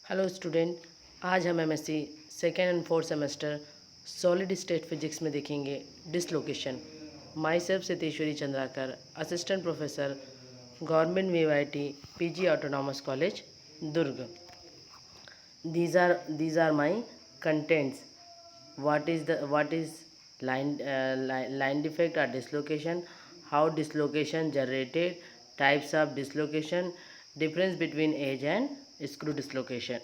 Hello student, आज हम MSc second and fourth semester solid state physics में देखेंगे dislocation. Myself Siteshwari Chandrakar, assistant professor, government VIT PG autonomous college, Durg. These are my contents. What is line defect or dislocation? How dislocation generated? Types of dislocation. Difference between edge and screw dislocation.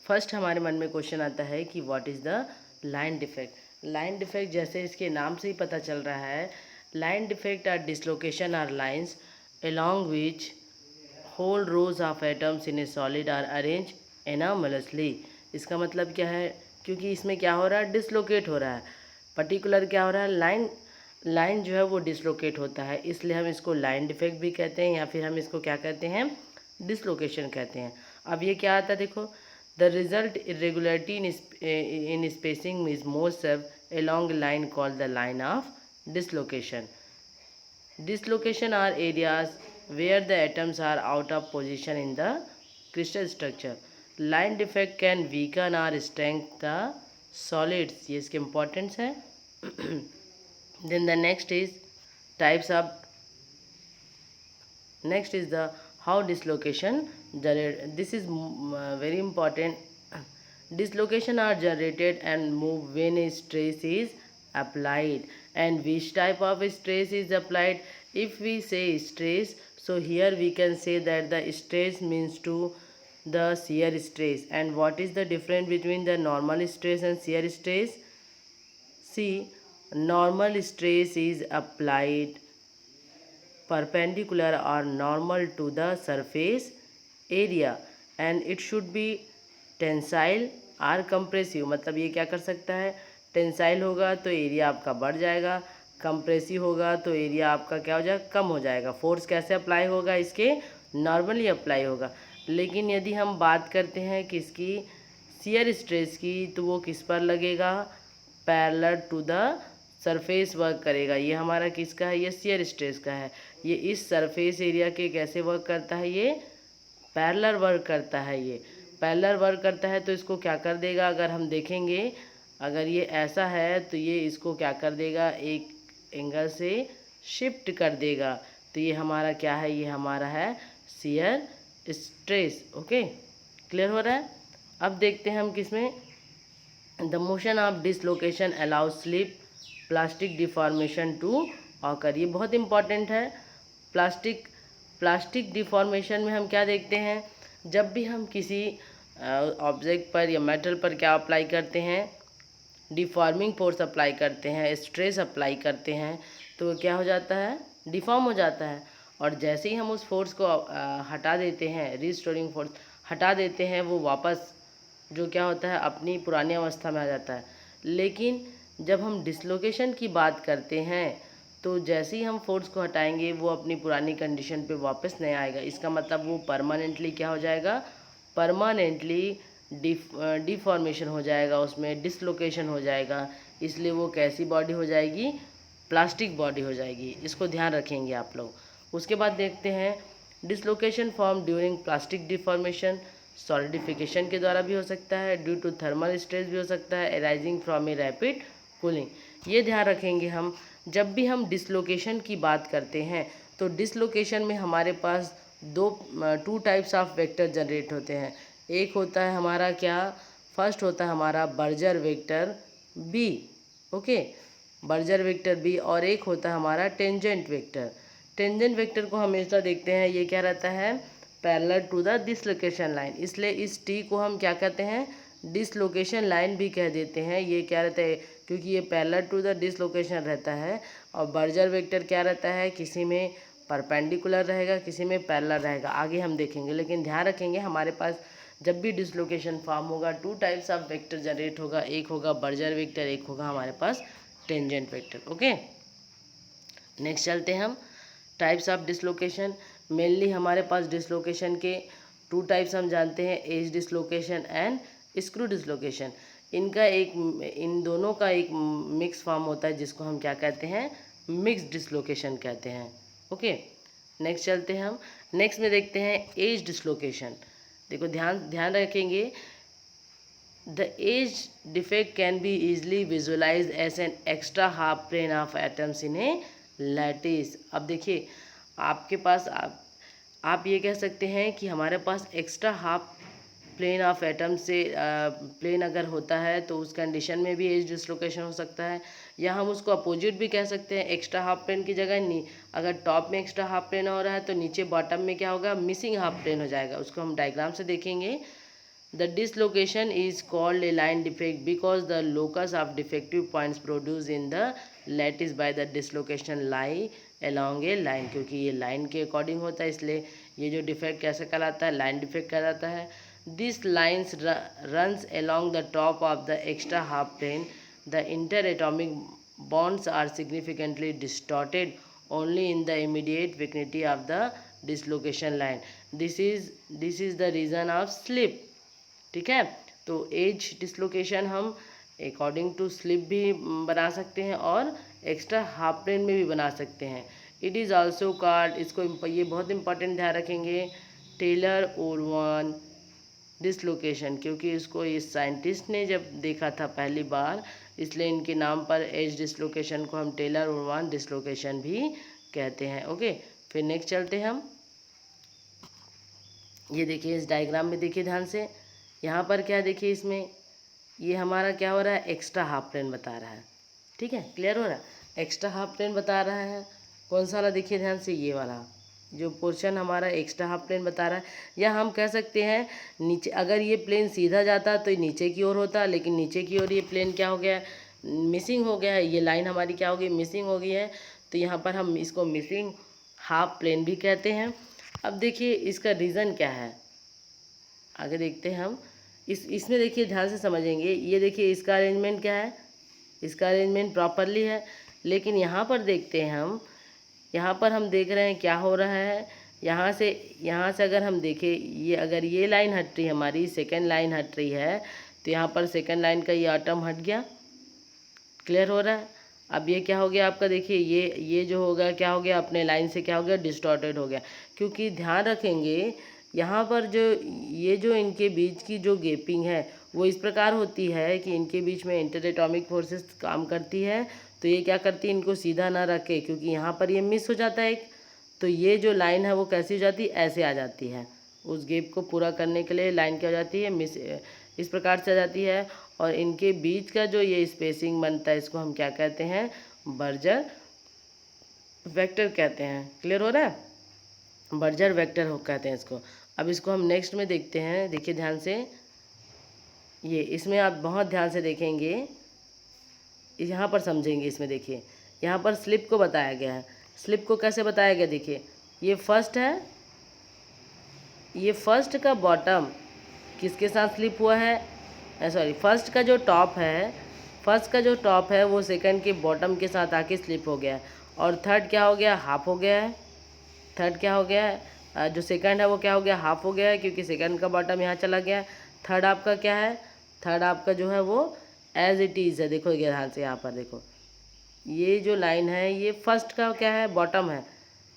First हमारे मन में question आता है कि what is the line defect. Line defect जैसे इसके नाम से ही पता चल रहा है, line defect are dislocation are lines along which whole rows of atoms in a solid are arranged एनामलसली। इसका मतलब क्या है, क्योंकि इसमें क्या हो रहा है, डिसलोकेट हो रहा है। पर्टिकुलर क्या हो रहा है, लाइन जो है वो डिसलोकेट होता है, इसलिए हम इसको लाइन डिफेक्ट भी कहते हैं या फिर हम इसको क्या कहते हैं, डिसलोकेशन कहते हैं। अब ये क्या आता है, देखो, the result irregularity in spacing is most severe along line called the line of dislocation. Dislocation are areas where the atoms are out of position in the crystal structure. Line defect can weaken or strengthen the solids. ये इसके importance है. Then the next is the how dislocation generated. This is very important. Dislocation are generated and move when a stress is applied. And which type of stress is applied? If we say stress, so here we can say that the stress means to the shear stress. And what is the difference between the normal stress and shear stress? See, normal stress is applied perpendicular or normal to the surface area and it should be tensile or compressive. मतलब ये क्या कर सकता है, tensile होगा तो area आपका बढ़ जाएगा, कंप्रेसिव होगा तो एरिया आपका क्या हो जाएगा, कम हो जाएगा। फोर्स कैसे अप्लाई होगा, इसके नॉर्मली अप्लाई होगा। लेकिन यदि हम बात करते हैं किसकी, शियर स्ट्रेस की, तो वो किस पर लगेगा, parallel to the surface work करेगा। ये हमारा किसका है, ये शियर स्ट्रेस का है। ये इस सरफेस एरिया के कैसे वर्क करता है, ये पैरेलल वर्क करता है। ये पैरेलल वर्क करता है तो इसको क्या कर देगा, अगर हम देखेंगे, अगर ये ऐसा है तो ये इसको क्या कर देगा, एक एंगल से शिफ्ट कर देगा। तो ये हमारा क्या है, ये हमारा है शियर स्ट्रेस। ओके, क्लियर हो रहा है। अब देखते हैं हम किसमें, the motion of dislocation allow slip plastic deformation to occur. ये बहुत इंपॉर्टेंट है। प्लास्टिक डिफॉर्मेशन में हम क्या देखते हैं, जब भी हम किसी ऑब्जेक्ट पर या मेटल पर क्या अप्लाई करते हैं, डिफॉर्मिंग फोर्स अप्लाई करते हैं, स्ट्रेस अप्लाई करते हैं, तो वो क्या हो जाता है, डिफॉर्म हो जाता है। और जैसे ही हम उस फोर्स को हटा देते हैं, रिस्टोरिंग फोर्स हटा देते हैं, वो वापस जो क्या होता है, अपनी पुरानी अवस्था में आ जाता है। लेकिन जब हम डिसलोकेशन की बात करते हैं तो जैसे ही हम फोर्स को हटाएंगे वो अपनी पुरानी कंडीशन पे वापस नहीं आएगा। इसका मतलब वो परमानेंटली क्या हो जाएगा, परमानेंटली डिफॉर्मेशन हो जाएगा, उसमें डिसलोकेशन हो जाएगा। इसलिए वो कैसी बॉडी हो जाएगी, प्लास्टिक बॉडी हो जाएगी। इसको ध्यान रखेंगे आप लोग। उसके बाद देखते हैं dislocation form during plastic deformation. Solidification के द्वारा भी हो सकता है, ड्यू टू थर्मल स्ट्रेस भी हो सकता है, arising from a rapid cooling. ये ध्यान रखेंगे हम, जब भी हम डिसलोकेशन की बात करते हैं तो डिसलोकेशन में हमारे पास two types of vector generate होते हैं। एक होता है हमारा क्या, फर्स्ट होता है हमारा Burger vector B, okay, Burger vector B, और एक होता है हमारा टेंजेंट वेक्टर। टेंजेंट वेक्टर को हमेशा देखते हैं, ये क्या रहता है, parallel to the dislocation line, इसलिए इस टी को हम क्या कहते हैं, डिसलोकेशन लाइन भी कह देते हैं। ये क्या रहता है, क्योंकि ये पैरेलल टू द डिसलोकेशन रहता है। और बर्जर वेक्टर क्या रहता है, किसी में परपेंडिकुलर रहेगा, किसी में पैरेलल रहेगा, आगे हम देखेंगे। लेकिन ध्यान रखेंगे हमारे पास जब भी डिसलोकेशन फॉर्म होगा, two types of vector generate होगा, एक होगा बर्जर वेक्टर, एक होगा हमारे पास टेंजेंट वेक्टर। ओके, नेक्स्ट चलते हैं हम, टाइप्स ऑफ डिसलोकेशन। मेनली हमारे पास डिसलोकेशन के टू टाइप्स हम जानते हैं, edge dislocation and screw dislocation. इन दोनों का एक मिक्स फॉर्म होता है जिसको हम क्या कहते हैं, मिक्स डिसलोकेशन कहते हैं। ओके, नेक्स्ट चलते हैं हम, नेक्स्ट में देखते हैं एज डिसलोकेशन। देखो ध्यान ध्यान रखेंगे, the edge defect can be easily visualise as an extra half plane of atoms in a lattice. अब देखिए आपके पास आप ये कह सकते हैं कि हमारे पास extra half plane of atom से प्लेन अगर होता है तो उस कंडीशन में भी एज डिसलोकेशन हो सकता है, या हम उसको अपोजिट भी कह सकते हैं। एक्स्ट्रा हाफ प्लेन की जगह अगर टॉप में एक्स्ट्रा हाफ प्लेन हो रहा है तो नीचे बॉटम में क्या होगा, मिसिंग हाफ प्लेन हो जाएगा। उसको हम डायग्राम से देखेंगे। The dislocation is called a line defect because the locus of defective points produce in the lattice by the dislocation lie along A line, क्योंकि ये लाइन के अकॉर्डिंग होता है इसलिए ये जो डिफेक्ट कैसे कहलाता है, लाइन डिफेक्ट कहलाता है। These lines runs along the top of the extra half plane. The interatomic bonds are significantly distorted only in the immediate vicinity of the dislocation line. This is the reason of slip. ठीक है, तो as dislocation हम according to slip भी बना सकते हैं और extra half plane में भी बना सकते हैं। इट इज़ ऑल्सो कॉल्ड, इसको ये बहुत इंपॉर्टेंट ध्यान रखेंगे, टेलर-ओरवान डिसलोकेशन, क्योंकि इसको इस साइंटिस्ट ने जब देखा था पहली बार इसलिए इनके नाम पर एज डिसलोकेशन को हम टेलर-ओरवान डिसलोकेशन भी कहते हैं। ओके, फिर नेक्स्ट चलते हैं हम। ये देखिए इस डायग्राम में देखिए ध्यान से, यहाँ पर क्या देखिए, इसमें ये हमारा क्या हो रहा है, एक्स्ट्रा हाफ प्लेन बता रहा है। ठीक है, क्लियर हो रहा है, एक्स्ट्रा हाफ प्लेन बता रहा है। कौन सा वाला देखिए ध्यान से, ये वाला जो पोर्शन हमारा एक्स्ट्रा हाफ प्लेन बता रहा है। या हम कह सकते हैं नीचे, अगर ये प्लेन सीधा जाता तो नीचे की ओर होता, लेकिन नीचे की ओर ये प्लेन क्या हो गया है, मिसिंग हो गया है। ये लाइन हमारी क्या हो गई, मिसिंग हो गई है, तो यहाँ पर हम इसको मिसिंग हाफ प्लेन भी कहते हैं। अब देखिए इसका रीज़न क्या है, आगे देखते हैं हम। इसमें देखिए ध्यान से समझेंगे, ये देखिए इसका अरेंजमेंट क्या है, इसका अरेंजमेंट प्रॉपरली है, लेकिन यहाँ पर देखते हैं हम, यहाँ पर हम देख रहे हैं क्या हो रहा है। यहाँ से अगर हम देखें, ये अगर ये लाइन हट रही है हमारी, सेकंड लाइन हट रही है, तो यहाँ पर सेकंड लाइन का ये आटम हट गया। क्लियर हो रहा है। अब ये क्या हो गया आपका, देखिए ये जो होगा क्या हो गया, अपने लाइन से क्या हो गया, डिस्टॉर्टेड हो गया। क्योंकि ध्यान रखेंगे यहाँ पर जो इनके बीच की जो गैपिंग है वो इस प्रकार होती है कि इनके बीच में इंटर एटॉमिक फोर्सेस काम करती है, तो ये क्या करती है, इनको सीधा ना रखे, क्योंकि यहाँ पर ये मिस हो जाता है एक, तो ये जो लाइन है वो कैसी हो जाती है, ऐसे आ जाती है। उस गैप को पूरा करने के लिए लाइन क्या हो जाती है, मिस इस प्रकार से आ जाती है। और इनके बीच का जो ये स्पेसिंग बनता है इसको हम क्या कहते हैं, बर्जर वेक्टर कहते हैं। क्लियर हो रहा है, बर्जर वेक्टर हो कहते हैं इसको। अब इसको हम नेक्स्ट में देखते हैं, देखिए ध्यान से, ये इसमें आप बहुत ध्यान से देखेंगे, यहाँ पर समझेंगे। इसमें देखिए यहाँ पर स्लिप को बताया गया है। स्लिप को कैसे बताया गया, देखिए ये फर्स्ट है, ये फर्स्ट का बॉटम किसके साथ स्लिप हुआ है, सॉरी फर्स्ट का जो टॉप है, फर्स्ट का जो टॉप है वो सेकंड के बॉटम के साथ आके स्लिप हो गया है। और थर्ड क्या हो गया, हाफ हो गया है। थर्ड क्या हो गया है, जो सेकंड है वो क्या हो गया, हाफ हो गया है, क्योंकि सेकंड का बॉटम यहाँ चला गया है। थर्ड आपका क्या है, थर्ड आपका जो है वो एज इट इज़ है। देखो ध्यान से, यहाँ पर देखो ये जो लाइन है ये फर्स्ट का क्या है, बॉटम है,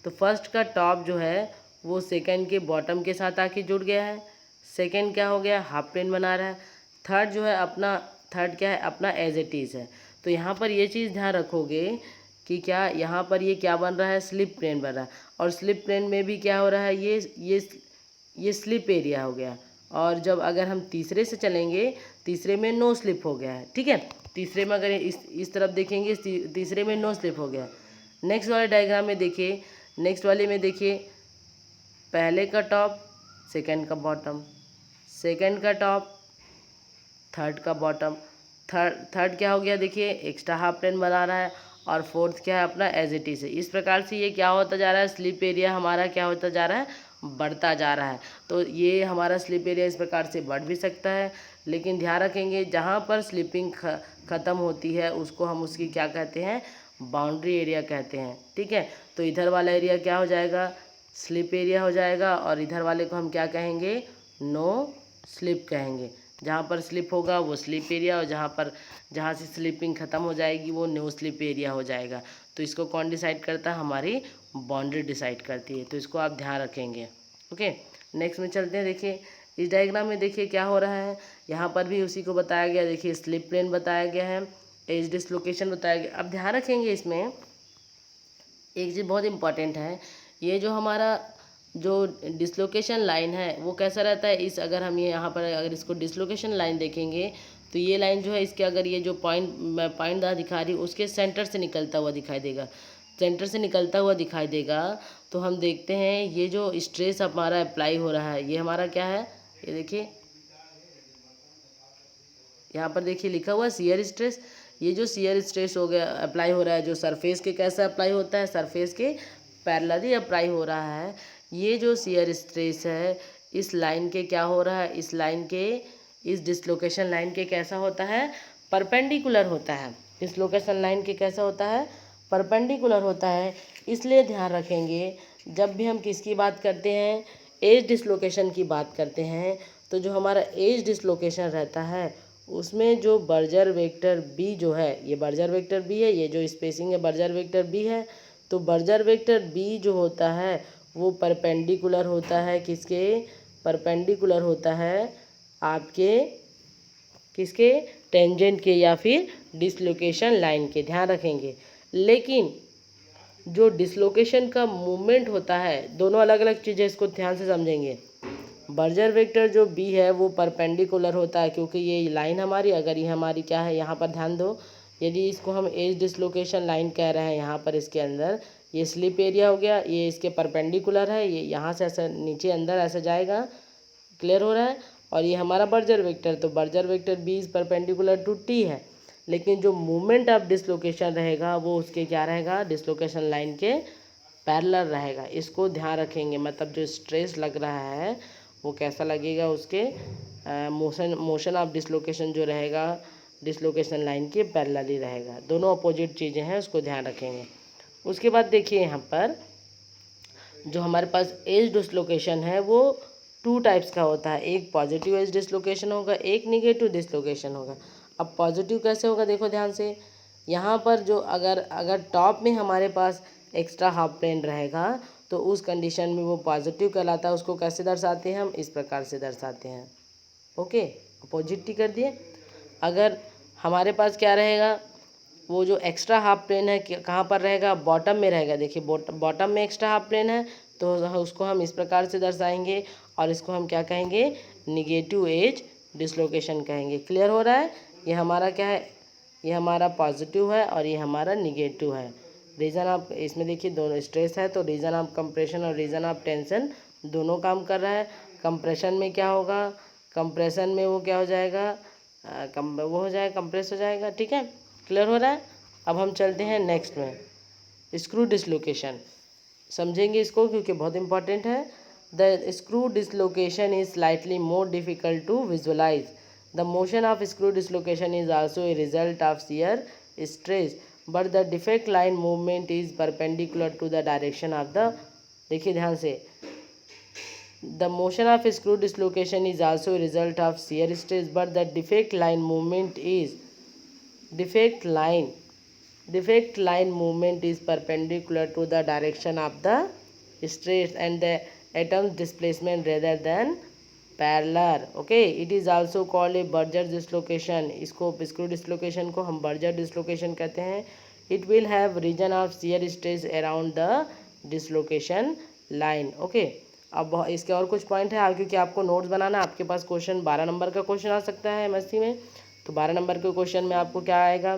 तो फर्स्ट का टॉप जो है वो सेकंड के बॉटम के साथ आके जुड़ गया है। सेकंड क्या हो गया, हाफ प्लेन बना रहा है। थर्ड जो है अपना, थर्ड क्या है अपना एज इट इज़ है। तो यहाँ पर ये चीज़ ध्यान रखोगे कि क्या यहाँ पर ये क्या बन रहा है, स्लिप प्लेन बन रहा है। और स्लिप प्लेन में भी क्या हो रहा है, ये स्लिप एरिया हो गया। और जब अगर हम तीसरे से चलेंगे, तीसरे में नो स्लिप हो गया है। ठीक है, तीसरे में अगर इस तरफ देखेंगे, तीसरे में नो स्लिप हो गया। नेक्स्ट वाले डायग्राम में देखिए, नेक्स्ट वाले में देखिए, पहले का टॉप, सेकंड का बॉटम, सेकंड का टॉप, थर्ड का बॉटम, थर्ड क्या हो गया, देखिए एक्स्ट्रा हाफ प्लेन बना रहा है। और फोर्थ क्या है अपना एज इट इज़ है। इस प्रकार से ये क्या होता जा रहा है, स्लिप एरिया हमारा क्या होता जा रहा है, बढ़ता जा रहा है। तो ये हमारा स्लिप एरिया इस प्रकार से बढ़ भी सकता है, लेकिन ध्यान रखेंगे जहाँ पर स्लिपिंग ख़त्म होती है उसको हम उसकी क्या कहते हैं, बाउंड्री एरिया कहते हैं। ठीक है, तो इधर वाला एरिया क्या हो जाएगा, स्लिप एरिया हो जाएगा, और इधर वाले को हम क्या कहेंगे, नो स्लिप कहेंगे। जहाँ पर स्लिप होगा वो स्लिप एरिया, और जहाँ से स्लिपिंग ख़त्म हो जाएगी वो नो स्लिप एरिया हो जाएगा। तो इसको कौन डिसाइड करता है, हमारी बाउंड्री डिसाइड करती है। तो इसको आप ध्यान रखेंगे। ओके, नेक्स्ट में चलते हैं। देखिए इस डायग्राम में देखिए क्या हो रहा है, यहाँ पर भी उसी को बताया गया। देखिए स्लिप प्लेन बताया गया है, एज डिसलोकेशन बताया गया। अब ध्यान रखेंगे इसमें एक चीज़ बहुत इंपॉर्टेंट है, ये जो हमारा जो डिसलोकेशन लाइन है वो कैसा रहता है, इस अगर हम ये यहाँ पर अगर इसको डिसलोकेशन लाइन देखेंगे तो ये लाइन जो है इसके अगर ये जो पॉइंट दार दिखा रही है उसके सेंटर से निकलता हुआ दिखाई देगा, सेंटर से निकलता हुआ दिखाई देगा। तो हम देखते हैं ये जो स्ट्रेस हमारा अप्लाई हो रहा है ये हमारा क्या है, ये देखिए यहाँ पर देखिए लिखा हुआ है शियर स्ट्रेस। ये जो शियर स्ट्रेस हो गया अप्लाई हो रहा है, जो सरफेस के कैसे अप्लाई होता है, सरफेस के पैरेलली अप्लाई हो रहा है। ये जो शियर स्ट्रेस है इस लाइन के क्या हो रहा है, इस लाइन के, इस डिसलोकेशन लाइन के कैसा होता है, परपेंडिकुलर होता है। डिसलोकेशन लाइन के कैसा होता है, परपेंडिकुलर होता है। इसलिए ध्यान रखेंगे जब भी हम किसकी बात करते हैं, एज डिसलोकेशन की बात करते हैं, तो जो हमारा एज डिसलोकेशन रहता है उसमें जो बर्जर वेक्टर बी जो है, ये बर्जर वेक्टर बी है, ये जो स्पेसिंग है बर्जर वेक्टर बी है। तो बर्जर वेक्टर बी जो होता है वो परपेंडिकुलर होता है किसके, परपेंडिकुलर होता है आपके किसके, टेंजेंट के या फिर डिसलोकेशन लाइन के, ध्यान रखेंगे। लेकिन जो डिसलोकेशन का मूवमेंट होता है, दोनों अलग अलग चीज़ें, इसको ध्यान से समझेंगे। बर्जर वेक्टर जो बी है वो परपेंडिकुलर होता है क्योंकि ये लाइन हमारी, अगर ये हमारी क्या है, यहाँ पर ध्यान दो, यदि इसको हम एज डिसलोकेशन लाइन कह रहे हैं, यहाँ पर इसके अंदर ये स्लिप एरिया हो गया, ये इसके परपेंडिकुलर है, ये यहाँ से ऐसा नीचे अंदर ऐसा जाएगा, क्लियर हो रहा है। और ये हमारा बर्जर वेक्टर, तो Burger vector B is perpendicular to T है। लेकिन जो मूवमेंट ऑफ डिसलोकेशन रहेगा वो उसके क्या रहेगा, डिसलोकेशन लाइन के पैरेलल रहेगा। इसको ध्यान रखेंगे, मतलब जो स्ट्रेस लग रहा है वो कैसा लगेगा, उसके मोशन ऑफ डिसलोकेशन जो रहेगा डिसलोकेशन लाइन के पैरेलल ही रहेगा। दोनों अपोजिट चीज़ें हैं, उसको ध्यान रखेंगे। उसके बाद देखिए यहाँ पर जो हमारे पास एज डिसलोकेशन है वो टू टाइप्स का होता है, एक पॉजिटिव एज डिसलोकेशन होगा, एक निगेटिव डिसलोकेशन होगा। अब पॉजिटिव कैसे होगा, देखो ध्यान से, यहाँ पर जो अगर टॉप में हमारे पास एक्स्ट्रा हाफ प्लेन रहेगा तो उस कंडीशन में वो पॉजिटिव कहलाता है। उसको कैसे दर्शाते हैं हम, इस प्रकार से दर्शाते हैं, ओके, अपोजिट टी कर दिए। अगर हमारे पास क्या रहेगा, वो जो एक्स्ट्रा हाफ प्लेन है कहाँ पर रहेगा, बॉटम में रहेगा। देखिए बॉटम में एक्स्ट्रा हाफ प्लेन है तो उसको हम इस प्रकार से दर्शाएंगे और इसको हम क्या कहेंगे, निगेटिव एज डिसलोकेशन कहेंगे। क्लियर हो रहा है, ये हमारा क्या है, ये हमारा पॉजिटिव है और ये हमारा निगेटिव है। रीजन ऑफ, इसमें देखिए दोनों स्ट्रेस है तो रीजन ऑफ कंप्रेशन और रीजन ऑफ टेंशन दोनों काम कर रहा है। कंप्रेशन में क्या होगा, कंप्रेशन में वो क्या हो जाएगा, वो हो जाएगा, कंप्रेस हो जाएगा, ठीक है, क्लियर हो रहा है। अब हम चलते हैं नेक्स्ट में, स्क्रू डिसलोकेशन समझेंगे इसको क्योंकि बहुत इंपॉर्टेंट है। The screw dislocation is slightly more difficult to visualise. The motion of screw dislocation is also a result of shear stress but the defect line movement is perpendicular to the direction of the, देखिए ध्यान से, the motion of screw dislocation is also a result of shear stress but the defect line movement is, defect line movement is perpendicular to the direction of the stress and the atom's displacement rather than parallel, okay, it is also called a Berger dislocation। इसको screw dislocation को हम Berger dislocation कहते हैं। it will have region of shear stress around the dislocation line, okay। अब इसके और कुछ point है आगे, क्योंकि आपको नोट्स बनाना, आपके पास क्वेश्चन 12 नंबर का क्वेश्चन आ सकता है एमएससी में। तो 12 नंबर के क्वेश्चन में आपको क्या आएगा,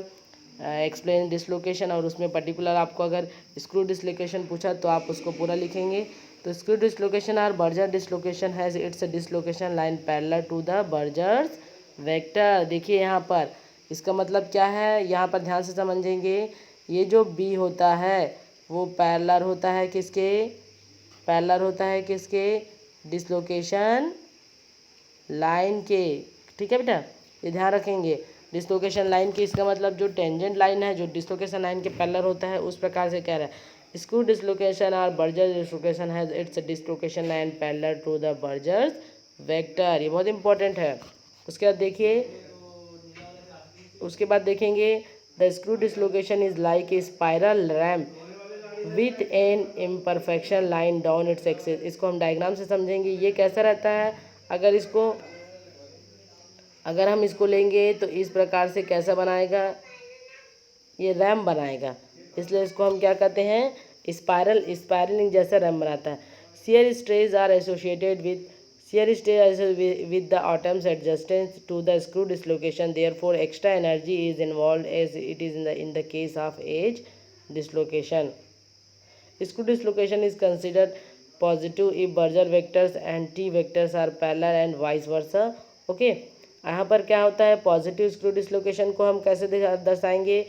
एक्सप्लेन डिसलोकेशन, और उसमें पर्टिकुलर आपको अगर स्क्रू डिसलोकेशन पूछा तो आप उसको पूरा लिखेंगे। तो स्क्रू डिसलोकेशन और Burger dislocation has its dislocation line parallel to the Burgers vector. देखिए यहाँ पर इसका मतलब क्या है, यहाँ पर ध्यान से समझेंगे, ये जो बी होता है वो पैरेलल होता है किसके, पैरेलल होता है किसके, डिसलोकेशन लाइन के, ठीक है बेटा, ये ध्यान रखेंगे। डिसलोकेशन लाइन की, इसका मतलब जो टेंजेंट लाइन है जो डिसलोकेशन लाइन के पैरेलल होता है उस प्रकार से कह रहा है। स्क्रू डिसलोकेशन और बर्जर डिसलोकेशन है its dislocation line parallel to the Burgers vector, ये बहुत इंपॉर्टेंट है। उसके बाद देखिए, उसके बाद देखेंगे the screw dislocation is like a spiral ramp with an imperfection line down its axis. इसको हम डायग्राम से समझेंगे, ये कैसा रहता है, अगर हम इसको लेंगे तो इस प्रकार से कैसा बनाएगा, ये रैम बनाएगा, इसलिए इसको हम क्या कहते हैं, स्पायरलिंग जैसा रैम बनाता है। shear strains are associated with the atoms adjacent to the screw dislocation, therefore extra energy is involved as it is in the case of edge dislocation. Screw dislocation is considered positive if Berger vectors and T vectors are parallel and vice versa. Okay, यहाँ पर क्या होता है, positive screw dislocation को हम कैसे दर्शाएंगे,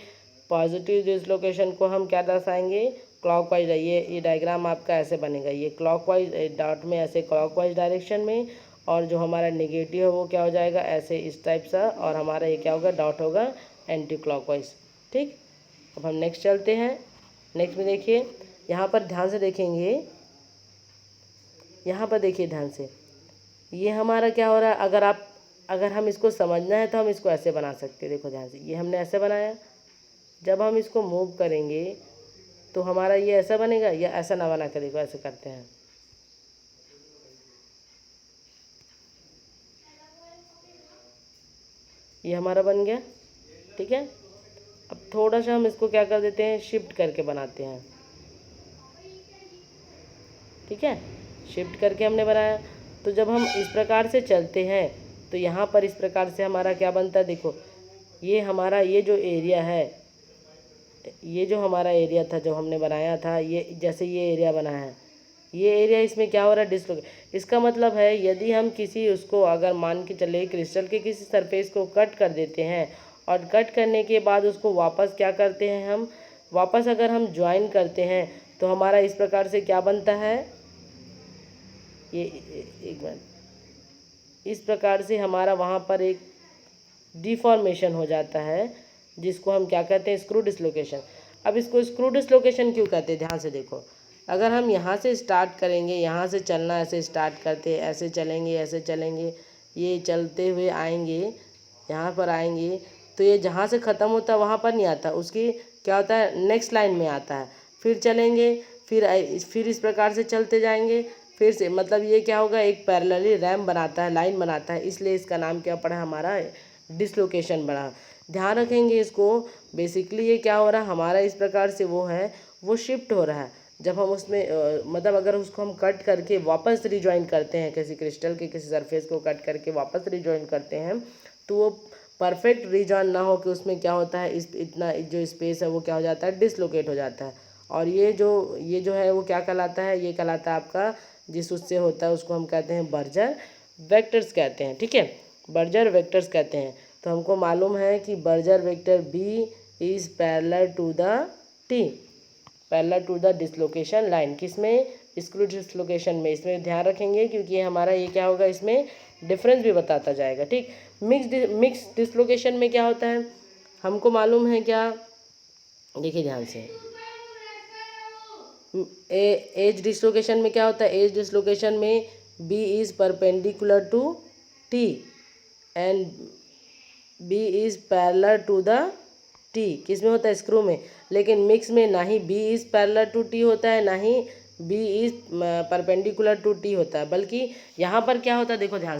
positive dislocation को हम क्या दर्शाएंगे, क्लॉकवाइज। ये डायग्राम आपका ऐसे बनेगा, ये क्लॉकवाइज डॉट में ऐसे क्लॉकवाइज डायरेक्शन में, और जो हमारा नेगेटिव है वो क्या हो जाएगा ऐसे इस टाइप सा, और हमारा ये क्या होगा डॉट होगा एंटी क्लॉकवाइज। ठीक, अब हम नेक्स्ट चलते हैं। नेक्स्ट में देखिए, यहाँ पर ध्यान से देखेंगे, यहाँ पर देखिए ध्यान से, ये हमारा क्या हो रहा है, अगर हम इसको समझना है तो हम इसको ऐसे बना सकते हैं। देखो ध्यान से, ये हमने ऐसे बनाया, जब हम इसको मूव करेंगे तो हमारा ये ऐसा बनेगा, या ऐसा ना बना कर देखो, ऐसे करते हैं, ये हमारा बन गया। ठीक है, अब थोड़ा सा हम इसको क्या कर देते हैं, शिफ्ट करके बनाते हैं। ठीक है, शिफ्ट करके हमने बनाया, तो जब हम इस प्रकार से चलते हैं तो यहाँ पर इस प्रकार से हमारा क्या बनता है, देखो ये हमारा ये जो एरिया है, ये जो हमारा एरिया था जो हमने बनाया था, ये जैसे ये एरिया बना है, ये एरिया इसमें क्या हो रहा है, डिसलोकेट। इसका मतलब है यदि हम किसी उसको अगर मान के चले क्रिस्टल के किसी सरफेस को कट कर देते हैं, और कट करने के बाद उसको वापस क्या करते हैं, हम वापस अगर हम ज्वाइन करते हैं तो हमारा इस प्रकार से क्या बनता है, ये एक मिनट, इस प्रकार से हमारा वहाँ पर एक डिफॉर्मेशन हो जाता है, जिसको हम क्या कहते हैं, स्क्रू डिसलोकेशन। अब इसको स्क्रू डिसलोकेशन क्यों कहते हैं, ध्यान से देखो, अगर हम यहाँ से स्टार्ट करेंगे, यहाँ से चलना ऐसे स्टार्ट करते, ऐसे चलेंगे, ये चलते हुए आएंगे, यहाँ पर आएंगे, तो ये जहाँ से ख़त्म होता है वहाँ पर नहीं आता, उसकी क्या होता है नेक्स्ट लाइन में आता है, फिर चलेंगे, फिर इस प्रकार से चलते जाएंगे, फिर से, मतलब ये क्या होगा, एक पैरेलली रैम बनाता है, लाइन बनाता है, इसलिए इसका नाम क्या पड़ा हमारा, डिसलोकेशन बना। ध्यान रखेंगे इसको, बेसिकली ये क्या हो रहा है हमारा, इस प्रकार से वो शिफ्ट हो रहा है। जब हम उसमें मतलब अगर उसको हम कट करके वापस रिजॉइन करते हैं, किसी क्रिस्टल के किसी सरफेस को कट करके वापस रिजॉइन करते हैं, तो वो परफेक्ट रिजॉइन ना हो कि उसमें क्या होता है, इतना जो स्पेस है वो क्या हो जाता है, डिसलोकेट हो जाता है। और ये जो है वो क्या कहलाता है, ये कहलाता है आपका, जिस उससे होता है उसको हम कहते हैं बर्जर वेक्टर्स कहते हैं। ठीक है, बर्जर वेक्टर्स कहते हैं। तो हमको मालूम है कि Burger vector B is parallel to the dislocation line, किसमें, स्क्रू डिसलोकेशन में। इसमें ध्यान रखेंगे क्योंकि हमारा ये क्या होगा, इसमें डिफरेंस भी बताता जाएगा। ठीक, मिक्स डिसलोकेशन में क्या होता है, हमको मालूम है क्या, देखिए ध्यान से, एज डिसलोकेशन में क्या होता है, एज डिसलोकेशन में B is perpendicular to T and B is parallel to the T, किस में होता है, स्क्रू में। लेकिन मिक्स में ना ही B is parallel to T होता है, ना ही B is perpendicular to T होता है, बल्कि यहाँ पर क्या होता है, देखो ध्यान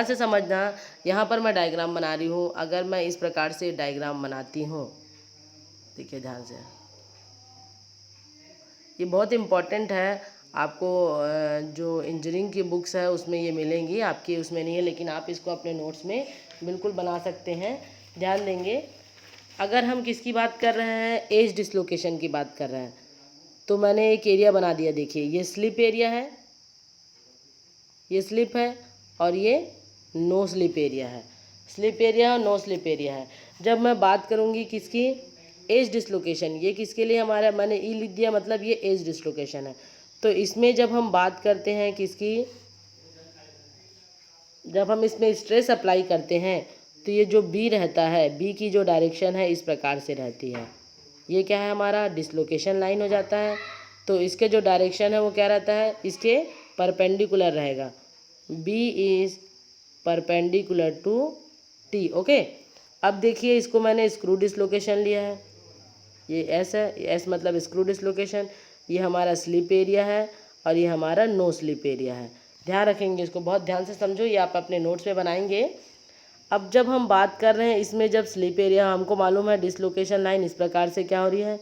से समझना। यहाँ पर मैं डायग्राम बना रही हूँ, अगर मैं इस प्रकार से डायग्राम बनाती हूँ, देखिए ध्यान से, ये बहुत इम्पॉर्टेंट है आपको, जो इंजीनियरिंग की बुक्स है उसमें ये मिलेंगी, आपकी उसमें नहीं है, लेकिन आप इसको अपने नोट्स में बिल्कुल बना सकते हैं। ध्यान देंगे, अगर हम किसकी बात कर रहे हैं, एज डिसलोकेशन की बात कर रहे हैं, तो मैंने एक एरिया बना दिया, देखिए ये स्लिप एरिया है, ये स्लिप है, और ये नो स्लिप एरिया है, स्लिप एरिया और नो स्लिप एरिया है। जब मैं बात करूँगी किसकी, एज डिसलोकेशन, ये किसके लिए हमारा, मैंने ई लिख दिया, मतलब ये एज डिसलोकेशन है। तो इसमें जब हम बात करते हैं किसकी, जब हम इसमें स्ट्रेस अप्लाई करते हैं, तो ये जो बी रहता है, बी की जो डायरेक्शन है इस प्रकार से रहती है, ये क्या है हमारा, डिसलोकेशन लाइन हो जाता है। तो इसके जो डायरेक्शन है वो क्या रहता है, इसके परपेंडिकुलर रहेगा, B is perpendicular to T. Okay, अब देखिए इसको मैंने स्क्रू डिसलोकेशन लिया है, ये एस है, एस मतलब स्क्रू डिसलोकेशन, ये हमारा स्लिप एरिया है और ये हमारा नो स्लिप एरिया है। ध्यान रखेंगे, इसको बहुत ध्यान से समझो, ये आप अपने नोट्स में बनाएंगे। अब जब हम बात कर रहे हैं इसमें, जब स्लिप एरिया हमको मालूम है डिसलोकेशन लाइन इस प्रकार से क्या हो रही है,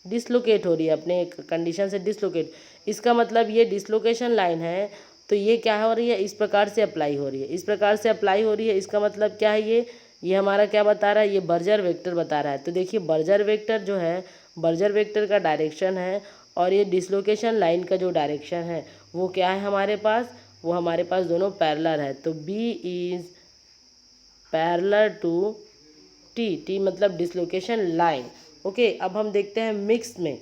डिसलोकेट हो रही है, अपने एक कंडीशन से डिसलोकेट। इसका मतलब ये डिसलोकेशन लाइन है, तो ये क्या हो रही है, इस प्रकार से अप्लाई हो रही है, इस प्रकार से अप्लाई हो रही है। इसका मतलब क्या है, ये हमारा क्या बता रहा है, ये बर्जर वेक्टर बता रहा है। तो देखिए बर्जर वेक्टर जो है, बर्जर वेक्टर का डायरेक्शन है, और ये डिसलोकेशन लाइन का जो डायरेक्शन है वो क्या है हमारे पास, वो हमारे पास दोनों पैरेलल है। तो B is parallel to T, T मतलब डिसलोकेशन लाइन। ओके, अब हम देखते हैं मिक्स में।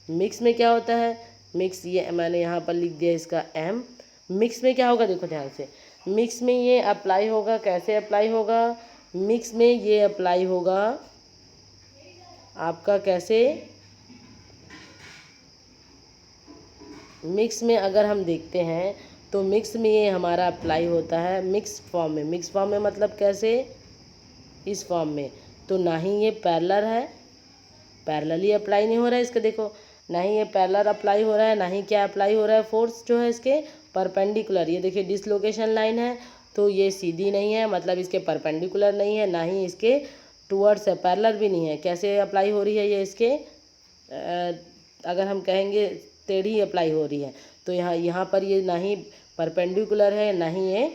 मिक्स में क्या होता है, मिक्स ये मैंने यहाँ पर लिख दिया इसका एम। मिक्स में क्या होगा, देखो ध्यान से, मिक्स में ये अप्लाई होगा, कैसे अप्लाई होगा, मिक्स में ये अप्लाई होगा आपका कैसे, मिक्स में अगर हम देखते हैं तो मिक्स में ये हमारा अप्लाई होता है मिक्स फॉर्म में। मिक्स फॉर्म में मतलब कैसे, इस फॉर्म में। तो ना ही ये पैरेलल है, पैरेलली अप्लाई नहीं हो रहा है इसका, देखो ना ही ये पैरेलल अप्लाई हो रहा है, ना ही क्या अप्लाई हो रहा है, फोर्स जो है इसके परपेंडिकुलर। ये देखिए डिसलोकेशन लाइन है, तो ये सीधी नहीं है, मतलब इसके परपेंडिकुलर नहीं है, ना ही इसके टूवर्ड्स है, पैरेलल भी नहीं है। कैसे अप्लाई हो रही है ये इसके, अगर हम कहेंगे टेढ़ी अप्लाई हो रही है। तो यहाँ पर ये ना ही परपेंडिकुलर है, ना ही ये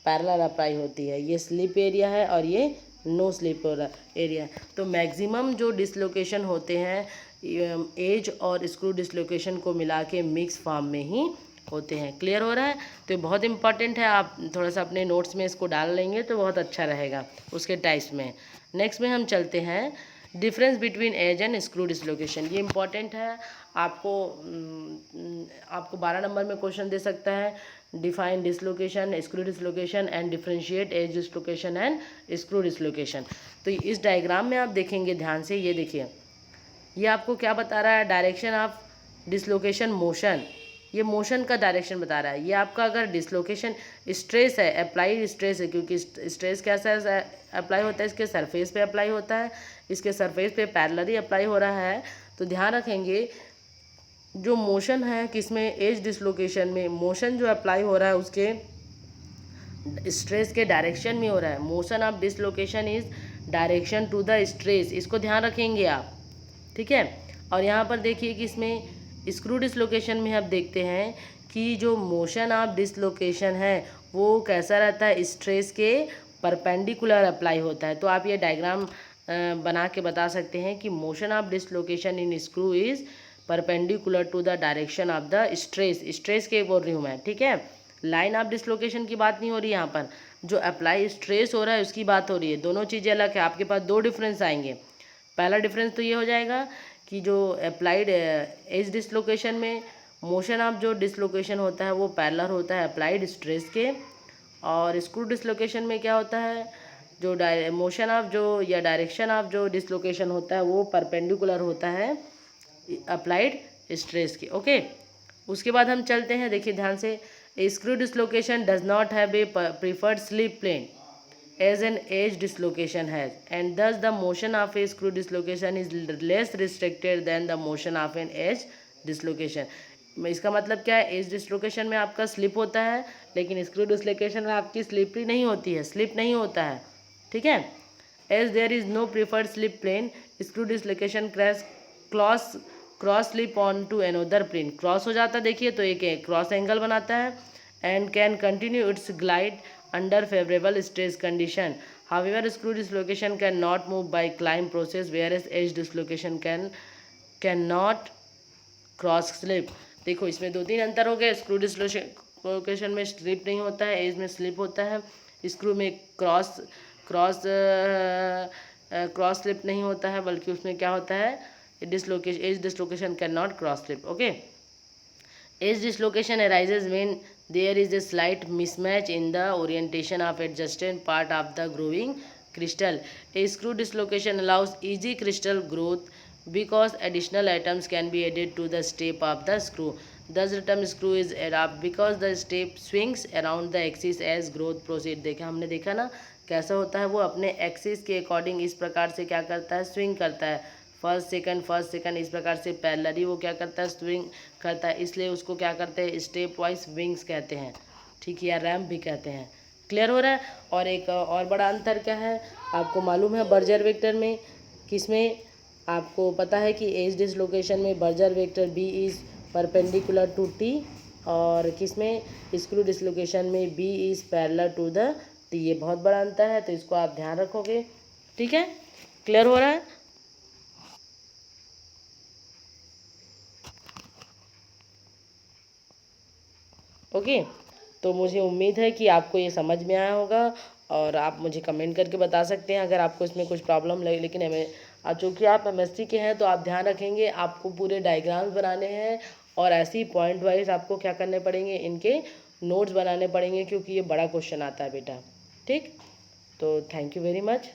पैरेलल अप्लाई होती है। ये स्लिप एरिया है और ये नो स्लिप एरिया है। तो मैक्सिमम जो डिसलोकेशन होते हैं एज और स्क्रू डिसलोकेशन को मिला के मिक्स फॉर्म में ही होते हैं। क्लियर हो रहा है, तो ये बहुत इंपॉर्टेंट है, आप थोड़ा सा अपने नोट्स में इसको डाल लेंगे तो बहुत अच्छा रहेगा उसके टाइप्स में। नेक्स्ट में हम चलते हैं difference between edge and screw dislocation. ये इंपॉर्टेंट है, आपको 12 नंबर में क्वेश्चन दे सकता है। Define dislocation, screw dislocation and differentiate edge dislocation and screw dislocation. तो इस डायग्राम में आप देखेंगे ध्यान से, ये देखिए ये आपको क्या बता रहा है, डायरेक्शन ऑफ डिसलोकेशन मोशन, ये मोशन का डायरेक्शन बता रहा है। ये आपका अगर डिसलोकेशन स्ट्रेस है, अप्लाइड स्ट्रेस है, क्योंकि स्ट्रेस कैसा अप्लाई होता है, इसके सरफेस पे अप्लाई होता है, इसके सरफेस पे पैरेलली अप्लाई हो रहा है। तो ध्यान रखेंगे जो मोशन है किसमें, एज डिसलोकेशन में, मोशन जो अप्लाई हो रहा है उसके स्ट्रेस के डायरेक्शन में हो रहा है। Motion of dislocation is direction to the stress, इसको ध्यान रखेंगे आप, ठीक है। और यहाँ पर देखिए कि इसमें स्क्रू डिसलोकेशन में आप देखते हैं कि जो मोशन ऑफ डिसलोकेशन है वो कैसा रहता है, स्ट्रेस के परपेंडिकुलर अप्लाई होता है। तो आप ये डायग्राम बना के बता सकते हैं कि motion of dislocation in screw is perpendicular to the direction of the stress, stress के बोल रही हूँ मैं, ठीक है। लाइन ऑफ डिसलोकेशन की बात नहीं हो रही यहाँ पर, जो अप्लाई स्ट्रेस हो रहा है उसकी बात हो रही है। दोनों चीज़ें अलग है, आपके पास दो डिफरेंस आएंगे। पहला डिफरेंस तो ये हो जाएगा कि जो अप्लाइड एज डिसलोकेशन में मोशन ऑफ जो डिसलोकेशन होता है वो पैरेलल होता है अप्लाइड स्ट्रेस के, और स्क्रू डिसलोकेशन में क्या होता है, जो मोशन ऑफ जो या डायरेक्शन ऑफ जो डिसलोकेशन होता है वो परपेंडिकुलर होता है अप्लाइड स्ट्रेस के। ओके, उसके बाद हम चलते हैं, देखिए ध्यान से, screw dislocation does not have a preferred slip plane as an edge dislocation has, and thus the motion of a screw dislocation is less restricted than the motion of an edge dislocation। इसका मतलब क्या है, edge dislocation में आपका slip होता है, लेकिन screw dislocation में आपकी स्लिप ही नहीं होती है, स्लिप नहीं होता है, ठीक है। As there is no preferred slip plane, screw dislocation cross slip on to another plane, cross हो जाता है, देखिए तो एक क्रॉस एंगल बनाता है, and can continue its glide under favorable stress condition. However, screw dislocation cannot move by climb process, whereas edge dislocation cannot cross slip। देखो इसमें दो तीन अंतर हो गए, स्क्रू डिसलोकेशन में स्लिप नहीं होता है, एज में स्लिप होता है, स्क्रू में क्रॉस स्लिप नहीं होता है, बल्कि उसमें क्या होता है, edge dislocation can not cross slip. Okay, edge dislocation arises when there is a slight mismatch in the orientation of adjacent part of the growing crystal. A screw dislocation allows easy crystal growth because additional atoms can be added to the step of the screw. Thus the term screw is adapted because the step swings around the axis as growth proceeds। देखा हमने, देखा ना कैसा होता है, वो अपने axis के अकॉर्डिंग इस प्रकार से क्या करता है, स्विंग करता है, फर्स्ट सेकंड इस प्रकार से पैरेलली वो क्या करता है, स्विंग करता है, इसलिए उसको क्या करते हैं, स्टेप वाइज विंग्स कहते हैं। ठीक है, या रैम्प भी कहते हैं। क्लियर हो रहा है। और एक और बड़ा अंतर क्या है आपको मालूम है बर्जर वेक्टर में, किसमें आपको पता है कि एज डिसलोकेशन में Burger vector B is perpendicular to T, और किसमें स्क्रू डिसलोकेशन में B is parallel to the T. ये बहुत बड़ा अंतर है, तो इसको आप ध्यान रखोगे। ठीक है, क्लियर हो रहा है। ओके, तो मुझे उम्मीद है कि आपको ये समझ में आया होगा, और आप मुझे कमेंट करके बता सकते हैं अगर आपको इसमें कुछ प्रॉब्लम लगे। लेकिन हमें चूँकि आप एमएससी के हैं तो आप ध्यान रखेंगे, आपको पूरे डायग्राम्स बनाने हैं, और ऐसे ही पॉइंट वाइज आपको क्या करने पड़ेंगे, इनके नोट्स बनाने पड़ेंगे, क्योंकि ये बड़ा क्वेश्चन आता है बेटा। ठीक, तो थैंक यू वेरी मच।